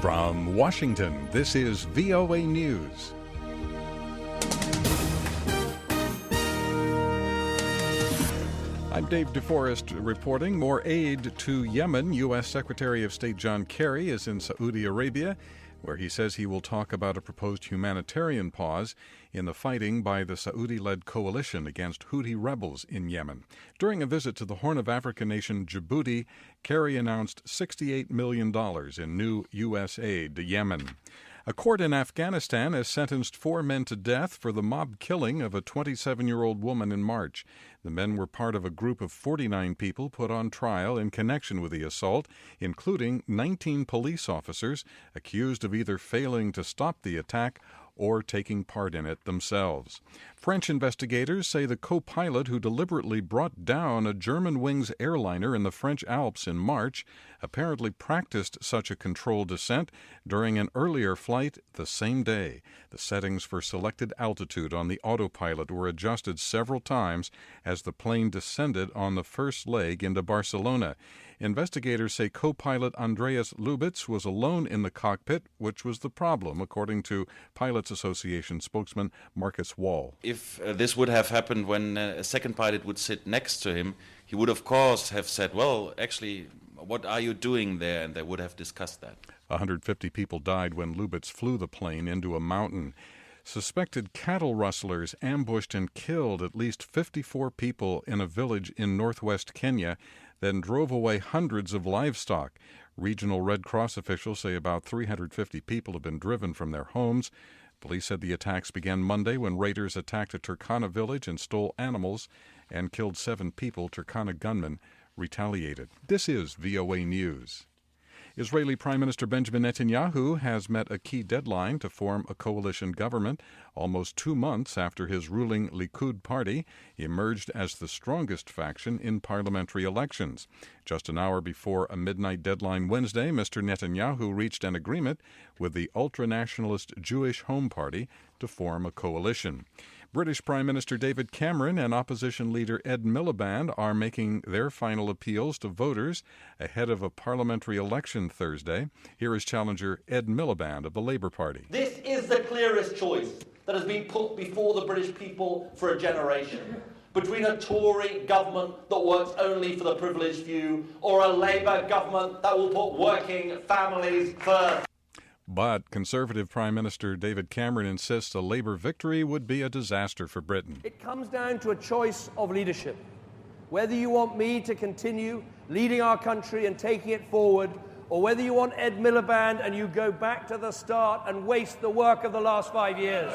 From Washington, this is VOA News. I'm David Forrest reporting. More aid to Yemen. U.S. Secretary of State John Kerry is in Saudi Arabia, where he says he will talk about a proposed humanitarian pause in the fighting by the Saudi-led coalition against Houthi rebels in Yemen. During a visit to the Horn of Africa nation Djibouti, Kerry announced $68 million in new U.S. aid to Yemen. A court in Afghanistan has sentenced 4 men to death for the mob killing of a 27-year-old woman in March. The men were part of a group of 49 people put on trial in connection with the assault, including 19 police officers accused of either failing to stop the attack or taking part in it themselves. French investigators say the co-pilot who deliberately brought down a Germanwings airliner in the French Alps in March apparently practiced such a controlled descent during an earlier flight the same day. The settings for selected altitude on the autopilot were adjusted several times as the plane descended on the first leg into Barcelona. Investigators say co-pilot Andreas Lubitz was alone in the cockpit, which was the problem, according to Pilots Association spokesman Marcus Wall. If this would have happened when a second pilot would sit next to him, he would of course have said, well, actually, what are you doing there? And they would have discussed that. 150 people died when Lubitz flew the plane into a mountain. Suspected cattle rustlers ambushed and killed at least 54 people in a village in northwest Kenya, then drove away hundreds of livestock. Regional Red Cross officials say about 350 people have been driven from their homes. Police said the attacks began Monday when raiders attacked a Turkana village and stole animals and killed 7 people. Turkana gunmen retaliated. This is VOA News. Israeli Prime Minister Benjamin Netanyahu has met a key deadline to form a coalition government almost 2 months after his ruling Likud party emerged as the strongest faction in parliamentary elections. Just an hour before a midnight deadline Wednesday, Mr. Netanyahu reached an agreement with the ultra-nationalist Jewish Home Party to form a coalition. British Prime Minister David Cameron and opposition leader Ed Miliband are making their final appeals to voters ahead of a parliamentary election Thursday. Here is challenger Ed Miliband of the Labour Party. This is the clearest choice that has been put before the British people for a generation. Between a Tory government that works only for the privileged few or a Labour government that will put working families first. But Conservative Prime Minister David Cameron insists a Labour victory would be a disaster for Britain. It comes down to a choice of leadership. Whether you want me to continue leading our country and taking it forward, or whether you want Ed Miliband and you go back to the start and waste the work of the last 5 years.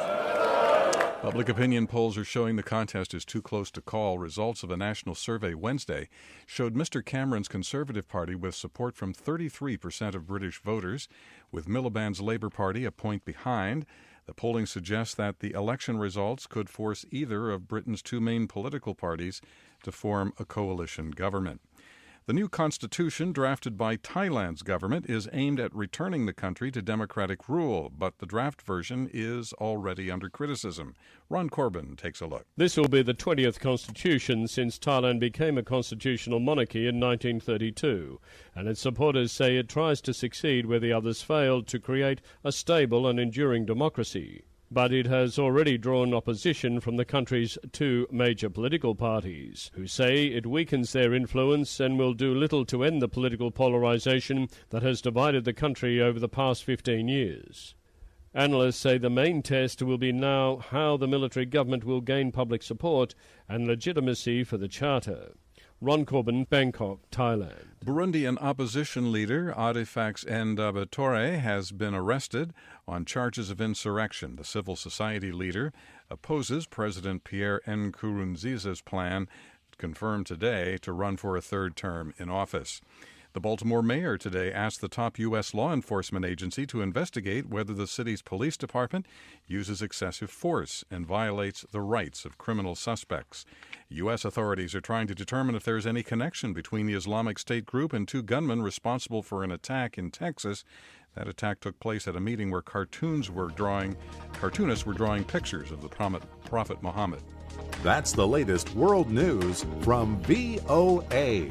Public opinion polls are showing the contest is too close to call. Results of a national survey Wednesday showed Mr. Cameron's Conservative Party with support from 33% of British voters, with Miliband's Labour Party a point behind. The polling suggests that the election results could force either of Britain's 2 main political parties to form a coalition government. The new constitution drafted by Thailand's government is aimed at returning the country to democratic rule, but the draft version is already under criticism. Ron Corbin takes a look. This will be the 20th constitution since Thailand became a constitutional monarchy in 1932, and its supporters say it tries to succeed where the others failed to create a stable and enduring democracy. But it has already drawn opposition from the country's 2 major political parties, who say it weakens their influence and will do little to end the political polarization that has divided the country over the past 15 years. Analysts say the main test will be now how the military government will gain public support and legitimacy for the charter. Ron Corbin, Bangkok, Thailand. Burundian opposition leader Artifacts Ndabatore has been arrested on charges of insurrection. The civil society leader opposes President Pierre Nkurunziza's plan, confirmed today, to run for a 3rd term in office. The Baltimore mayor today asked the top U.S. law enforcement agency to investigate whether the city's police department uses excessive force and violates the rights of criminal suspects. U.S. authorities are trying to determine if there is any connection between the Islamic State group and 2 gunmen responsible for an attack in Texas. That attack took place at a meeting where cartoonists were drawing pictures of the Prophet Muhammad. That's the latest world news from VOA.